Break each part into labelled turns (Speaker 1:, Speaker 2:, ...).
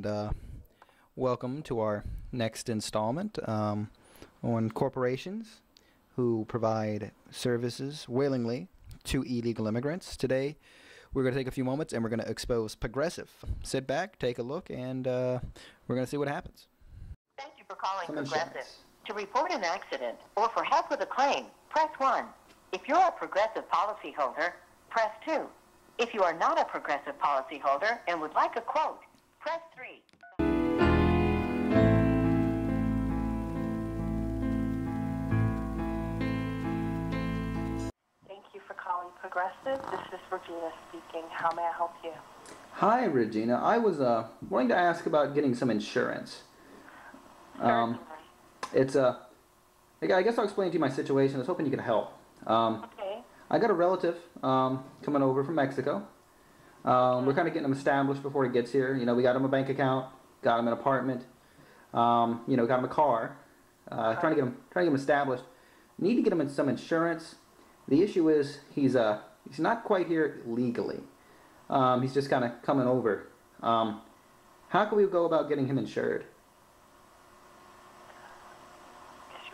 Speaker 1: and welcome to our next installment on corporations who provide services willingly to illegal immigrants. Today, we're going to take a few moments and we're going to expose Progressive. Sit back, take a look, and we're going to see what happens.
Speaker 2: Thank you for calling Progressive.
Speaker 1: Insurance.
Speaker 2: To report an accident or for help with a claim, press 1. If you're a Progressive policyholder, press 2. If you are not a Progressive policyholder and would like a quote, press 3.
Speaker 3: Thank you for calling Progressive. This is Regina speaking. How may I help you?
Speaker 1: Hi, Regina. I was wanting to ask about getting some insurance. It's I guess I'll explain to you my situation. I was hoping you could help.
Speaker 3: Okay.
Speaker 1: I got a relative coming over from Mexico. We're kind of getting him established before he gets here. You know, we got him a bank account, got him an apartment, got him a car. Trying to get him established. Need to get him some insurance. The issue is he's not quite here legally. He's just kind of coming over. How can we go about getting him insured?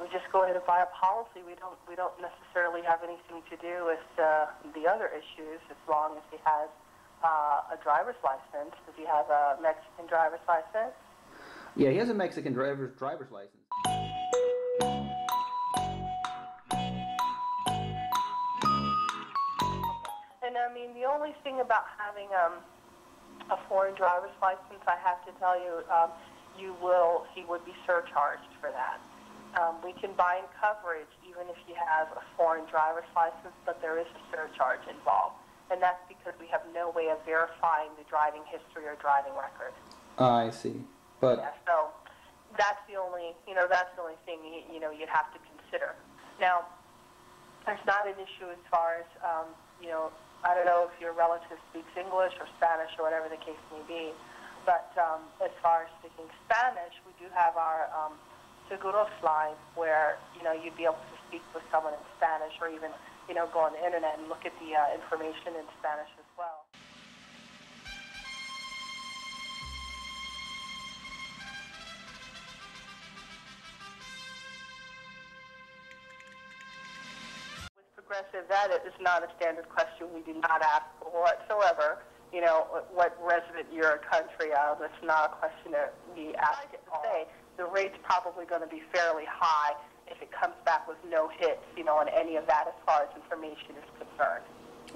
Speaker 3: We just go ahead and buy a policy. We don't necessarily have anything to do with the other issues, as long as he has a driver's license. Does he have a Mexican driver's license?
Speaker 1: Yeah, he has a Mexican driver's license.
Speaker 3: And I mean, the only thing about having a foreign driver's license, I have to tell you, he would be surcharged for that. We can bind coverage even if you have a foreign driver's license, but there is a surcharge involved. And that's because we have no way of verifying the driving history or driving record.
Speaker 1: I see. But
Speaker 3: yeah, so that's the only thing you'd have to consider. Now, there's not an issue as far as I don't know if your relative speaks English or Spanish or whatever the case may be, but as far as speaking Spanish, we do have our Seguros line where you'd be able to speak with someone in Spanish, or even go on the internet and look at the information in Spanish as well. With Progressive, that is not a standard question. We do not ask whatsoever. What resident you're a country of. It's not a question that we ask it to say. The rate's probably going to be fairly high if it comes back with no hits, on any of that as far as information is concerned.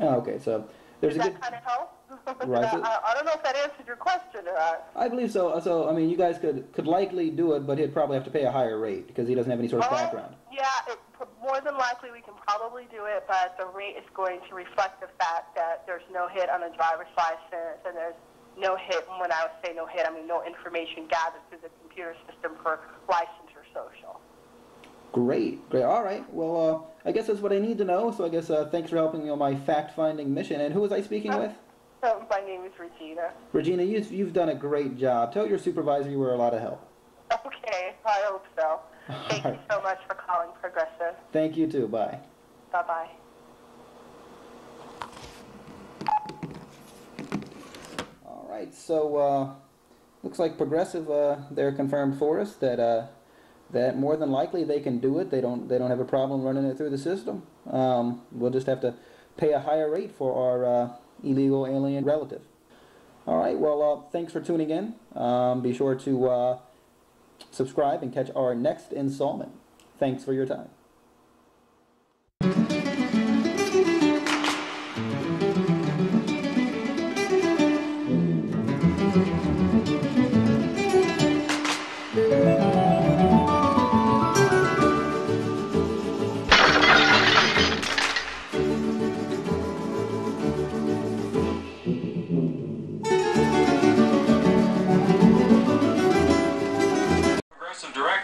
Speaker 1: oh, okay, so there's
Speaker 3: Does
Speaker 1: a
Speaker 3: that
Speaker 1: good.
Speaker 3: kind of help?
Speaker 1: Right.
Speaker 3: I don't know if that answered your question or not.
Speaker 1: I believe so. So I mean, you guys could likely do it, but he'd probably have to pay a higher rate because he doesn't have any sort of background.
Speaker 3: Yeah, more than likely we can probably do it, but the rate is going to reflect the fact that there's no hit on a driver's license, and there's no hit. When I would say no hit, I mean no information gathered through the computer system for license or social.
Speaker 1: Great. All right. Well, I guess that's what I need to know. So I guess thanks for helping me on my fact-finding mission. And who was I speaking with?
Speaker 3: My name is Regina.
Speaker 1: Regina, you've done a great job. Tell your supervisor you were a lot of help.
Speaker 3: Okay, I hope so. Thank you so much for calling Progressive.
Speaker 1: Thank you too. Bye.
Speaker 3: Bye-bye.
Speaker 1: All right. So looks like Progressive they're confirmed for us that that more than likely they can do it. They don't have a problem running it through the system. We'll just have to pay a higher rate for our illegal alien relative. All right. Well, thanks for tuning in. Be sure to subscribe and catch our next installment. Thanks for your time.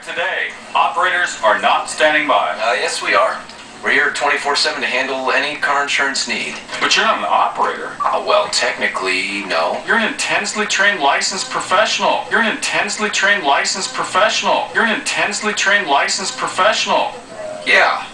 Speaker 4: Today, operators are not standing by.
Speaker 5: Yes, we are. We're here 24/7 to handle any car insurance need.
Speaker 4: But you're not an operator.
Speaker 5: Well, technically, no.
Speaker 4: You're an intensely trained licensed professional. You're an intensely trained licensed professional. You're an intensely trained licensed professional.
Speaker 5: Yeah,